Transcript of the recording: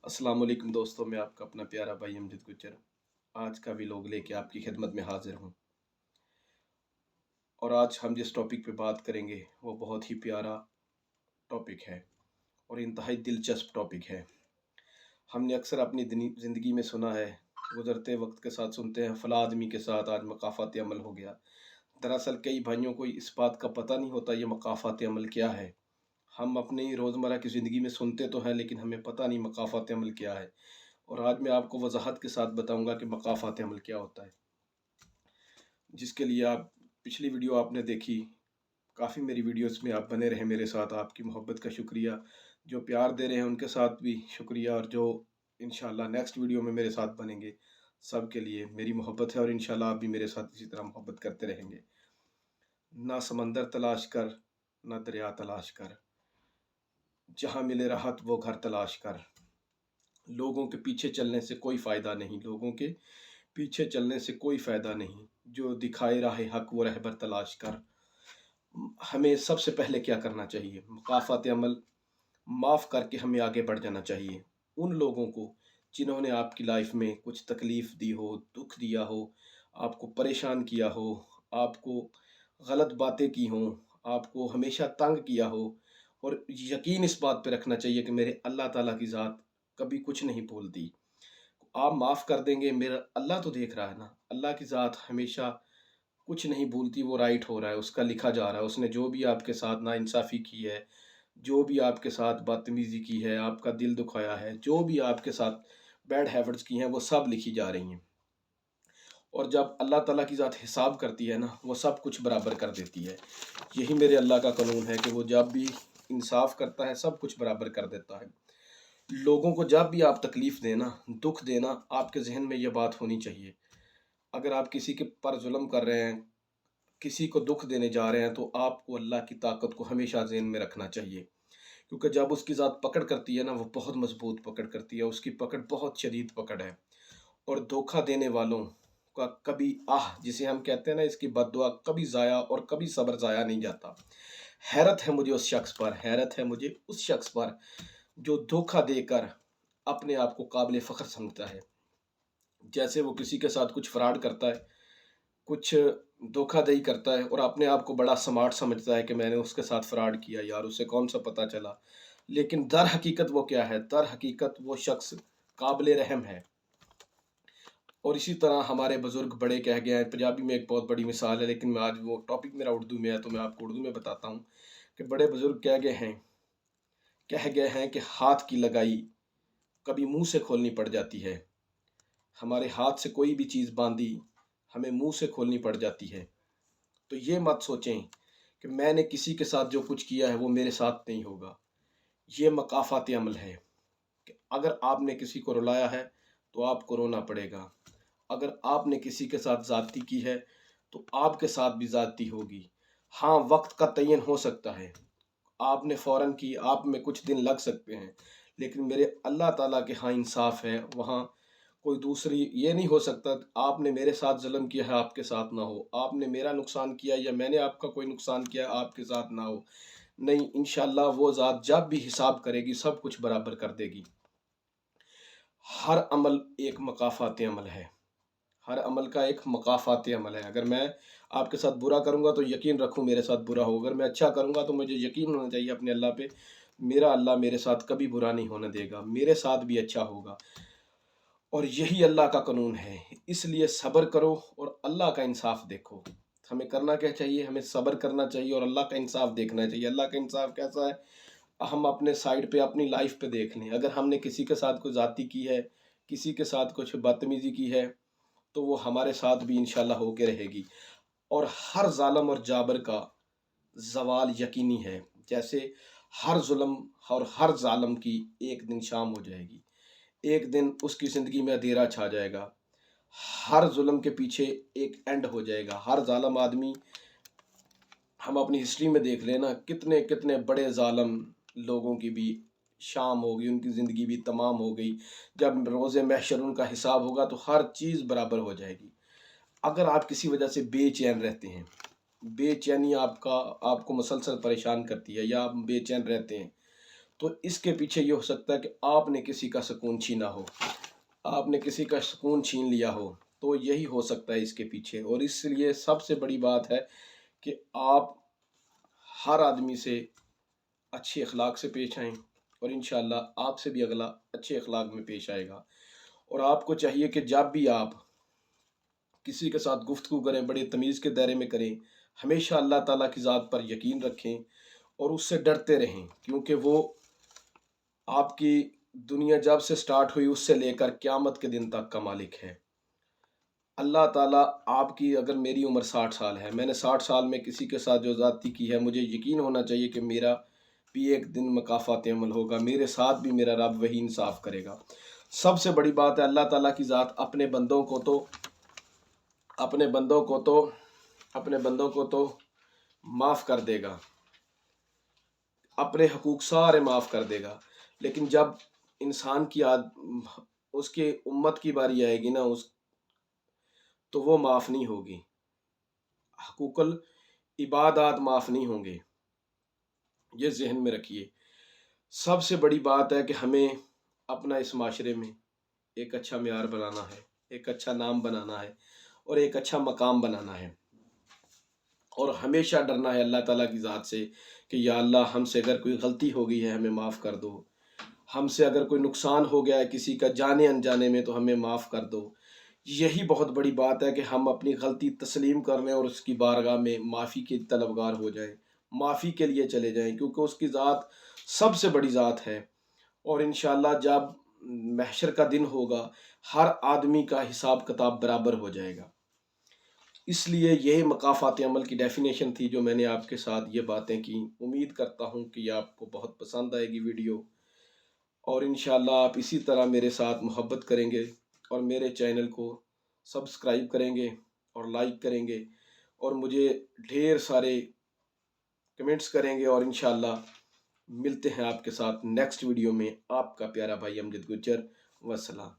अस्सलाम वालेकुम दोस्तों, मैं आपका अपना प्यारा भाई अमजद गुज्जर आज का व्लॉग लेके आपकी खिदमत में हाजिर हूँ। और आज हम जिस टॉपिक पे बात करेंगे वो बहुत ही प्यारा टॉपिक है और इंतहाई दिलचस्प टॉपिक है। हमने अक्सर अपनी ज़िंदगी में सुना है, गुज़रते वक्त के साथ सुनते हैं, फ़लाँ आदमी के साथ आज मकाफ़ात अमल हो गया। दरअसल कई भाइयों को इस बात का पता नहीं होता ये मकाफ़ात अमल क्या है। हम अपनी रोज़मर्रा की ज़िंदगी में सुनते तो हैं लेकिन हमें पता नहीं मकाफ़ात अमल क्या है। और आज मैं आपको वज़ाहत के साथ बताऊँगा कि मकाफ़ात अमल क्या होता है। जिसके लिए आप पिछली वीडियो आपने देखी, काफ़ी मेरी वीडियोज़ में आप बने रहे मेरे साथ, आपकी मोहब्बत का शुक्रिया। जो प्यार दे रहे हैं उनके साथ भी शुक्रिया, और जो इंशाअल्लाह नेक्स्ट वीडियो में मेरे साथ बनेंगे, सब के लिए मेरी मोहब्बत है और इंशाअल्लाह आप भी मेरे साथ इसी तरह मोहब्बत करते रहेंगे। ना समंदर तलाश कर, ना दरिया तलाश कर, जहाँ मिले राहत वो घर तलाश कर। लोगों के पीछे चलने से कोई फ़ायदा नहीं, लोगों के पीछे चलने से कोई फ़ायदा नहीं, जो दिखाए राह हक वो रहबर तलाश कर। हमें सबसे पहले क्या करना चाहिए? मुकाफ़ात अमल माफ़ करके हमें आगे बढ़ जाना चाहिए। उन लोगों को जिन्होंने आपकी लाइफ में कुछ तकलीफ़ दी हो, दुःख दिया हो, आपको परेशान किया हो, आपको गलत बातें की हों, आपको हमेशा तंग किया हो, और यकीन इस बात पे रखना चाहिए कि मेरे अल्लाह ताला की ज़ात कभी कुछ नहीं भूलती। आप माफ़ कर देंगे, मेरा अल्लाह तो देख रहा है ना, अल्लाह की ज़ात हमेशा कुछ नहीं भूलती, वो राइट हो रहा है, उसका लिखा जा रहा है। उसने जो भी आपके साथ नाइंसाफ़ी की है, जो भी आपके साथ बदतमीज़ी की है, आपका दिल दुखाया है, जो भी आपके साथ बैड हैबिट्स की हैं, वो सब लिखी जा रही हैं। और जब अल्लाह ताला की ज़ात हिसाब करती है ना, वो सब कुछ बराबर कर देती है। यही मेरे अल्लाह का कानून है कि वो जब भी इंसाफ़ करता है, सब कुछ बराबर कर देता है। लोगों को जब भी आप तकलीफ़ दें ना, दुःख देना, आपके ज़हन में ये बात होनी चाहिए। अगर आप किसी के पर ज़ुल्म कर रहे हैं, किसी को दुःख देने जा रहे हैं, तो आपको अल्लाह की ताकत को हमेशा ज़हन में रखना चाहिए। क्योंकि जब उसकी ज़ात पकड़ करती है ना, वो बहुत मज़बूत पकड़ करती है, उसकी पकड़ बहुत शदीद पकड़ है। और धोखा देने वालों का कभी जिसे हम कहते हैं ना, इसकी बद्दुआ कभी ज़ाया और कभी सब्र ज़ाया नहीं जाता। हैरत है मुझे उस शख्स पर, हैरत है मुझे उस शख्स पर जो धोखा देकर अपने आप को काबिल फ़ख्र समझता है। जैसे वो किसी के साथ कुछ फ्रॉड करता है, कुछ धोखाधड़ी करता है और अपने आप को बड़ा स्मार्ट समझता है कि मैंने उसके साथ फ्रॉड किया, यार उसे कौन सा पता चला। लेकिन दर हकीकत वो क्या है? दर हकीकत वो शख्स काबिल रहम है। और इसी तरह हमारे बुज़ुर्ग बड़े कह गए हैं, पंजाबी में एक बहुत बड़ी मिसाल है, लेकिन मैं आज वो टॉपिक मेरा उर्दू में है तो मैं आपको उर्दू में बताता हूँ कि बड़े बुज़ुर्ग कह गए हैं कि हाथ की लगाई कभी मुँह से खोलनी पड़ जाती है। हमारे हाथ से कोई भी चीज़ बाँधी हमें मुँह से खोलनी पड़ जाती है। तो ये मत सोचें कि मैंने किसी के साथ जो कुछ किया है वो मेरे साथ नहीं होगा। ये मकाफ़ात अमल है कि अगर आपने किसी को रुलाया है तो आपको रोना पड़ेगा। अगर आपने किसी के साथ ज़्यादती की है तो आपके साथ भी ज़्यादती होगी। हाँ, वक़्त का तयन हो सकता है। आपने फ़ौरन की, आप में कुछ दिन लग सकते हैं। लेकिन मेरे अल्लाह ताला के यहाँ इंसाफ़ है, वहाँ कोई दूसरी ये नहीं हो सकता। आपने मेरे साथ ज़ुल्म किया है, आपके साथ ना हो। आपने मेरा नुकसान किया या मैंने आपका कोई नुकसान किया, आपके साथ ना हो। नहीं, इंशाअल्लाह वो ज़ात जब भी हिसाब करेगी, सब कुछ बराबर कर देगी। हर अमल एक मकाफ़ात अमल है। हर अमल का एक मकाफ़ाती अमल है। अगर मैं आपके साथ बुरा करूँगा तो यकीन रखूँ मेरे साथ बुरा होगा। अगर मैं अच्छा करूँगा तो मुझे यकीन होना चाहिए अपने अल्लाह पे, मेरा अल्लाह मेरे साथ कभी बुरा नहीं होने देगा, मेरे साथ भी अच्छा होगा। और यही अल्लाह का कानून है। इसलिए सब्र करो और अल्लाह का इंसाफ़ देखो। हमें करना क्या चाहिए? हमें सब्र करना चाहिए और अल्लाह का इंसाफ़ देखना चाहिए। अल्लाह का इंसाफ़ कैसा है? हम अपने साइड पे अपनी लाइफ़ पे देख लें। अगर हमने किसी के साथ कोई ज़्यादती की है, किसी के साथ कुछ बदतमीज़ी की है, तो वो हमारे साथ भी इंशाल्लाह होके रहेगी। और हर ज़ालिम और जाबिर का ज़वाल यकीनी है। जैसे हर ज़ुल्म और हर ज़ालिम की एक दिन शाम हो जाएगी। एक दिन उसकी ज़िंदगी में अंधेरा छा जाएगा। हर ज़ुल्म के पीछे एक एंड हो जाएगा। हर ज़ालिम आदमी, हम अपनी हिस्ट्री में देख लें ना, कितने-कितने बड़े ज़ालिम लोगों की भी शाम हो गई, उनकी ज़िंदगी भी तमाम हो गई। जब रोज़े महशर उनका हिसाब होगा तो हर चीज़ बराबर हो जाएगी। अगर आप किसी वजह से बेचैन रहते हैं, बेचैनी आपको मुसलसल परेशान करती है या आप बेचैन रहते हैं, تو اس کے پیچھے یہ ہو سکتا ہے کہ آپ نے کسی کا سکون چھینا ہو، آپ نے کسی کا سکون چھین لیا ہو، تو یہی ہو سکتا ہے اس کے پیچھے۔ اور اس لیے سب سے بڑی بات ہے کہ آپ ہر آدمی سے اچھے اخلاق سے پیش آئیں، اور انشاءاللہ آپ سے بھی اگلا اچھے اخلاق میں پیش آئے گا۔ اور آپ کو چاہیے کہ جب بھی آپ کسی کے ساتھ گفتگو کریں، بڑے تمیز کے دائرے میں کریں، ہمیشہ اللہ تعالیٰ کی ذات پر یقین رکھیں اور اس سے ڈرتے رہیں، کیونکہ وہ آپ کی دنیا جب سے سٹارٹ ہوئی اس سے لے کر قیامت کے دن تک کا مالک ہے۔ اللہ تعالیٰ آپ کی، اگر میری عمر 60 سال ہے، میں نے 60 سال میں کسی کے ساتھ جو زیادتی کی ہے، مجھے یقین ہونا چاہیے کہ میرا بھی ایک دن مکافات عمل ہوگا، میرے ساتھ بھی میرا رب وہی انصاف کرے گا۔ سب سے بڑی بات ہے اللہ تعالیٰ کی ذات اپنے بندوں کو تو معاف کر دے گا، اپنے حقوق سارے معاف کر دے گا، لیکن جب انسان کی اس کی امت کی باری آئے گی نا، تو وہ معاف نہیں ہوگی، حقوق العبادات معاف نہیں ہوں گے۔ یہ ذہن میں رکھیے۔ سب سے بڑی بات ہے کہ ہمیں اپنا اس معاشرے میں ایک اچھا معیار بنانا ہے، ایک اچھا نام بنانا ہے اور ایک اچھا مقام بنانا ہے، اور ہمیشہ ڈرنا ہے اللہ تعالیٰ کی ذات سے کہ یا اللہ، ہم سے اگر کوئی غلطی ہو گئی ہے ہمیں معاف کر دو، ہم سے اگر کوئی نقصان ہو گیا ہے کسی کا جانے انجانے میں تو ہمیں معاف کر دو۔ یہی بہت بڑی بات ہے کہ ہم اپنی غلطی تسلیم کر لیں اور اس کی بارگاہ میں معافی کے طلبگار ہو جائیں، معافی کے لیے چلے جائیں، کیونکہ اس کی ذات سب سے بڑی ذات ہے۔ اور انشاءاللہ جب محشر کا دن ہوگا، ہر آدمی کا حساب کتاب برابر ہو جائے گا۔ اس لیے یہ مقافات عمل کی ڈیفینیشن تھی جو میں نے آپ کے ساتھ یہ باتیں کی۔ امید کرتا ہوں کہ یہ آپ کو بہت پسند آئے گی ویڈیو، اور انشاءاللہ آپ اسی طرح میرے ساتھ محبت کریں گے اور میرے چینل کو سبسکرائب کریں گے اور لائک کریں گے، اور مجھے ڈھیر سارے کمنٹس کریں گے، اور انشاءاللہ ملتے ہیں آپ کے ساتھ نیکسٹ ویڈیو میں۔ آپ کا پیارا بھائی امجد گجر، وسلام۔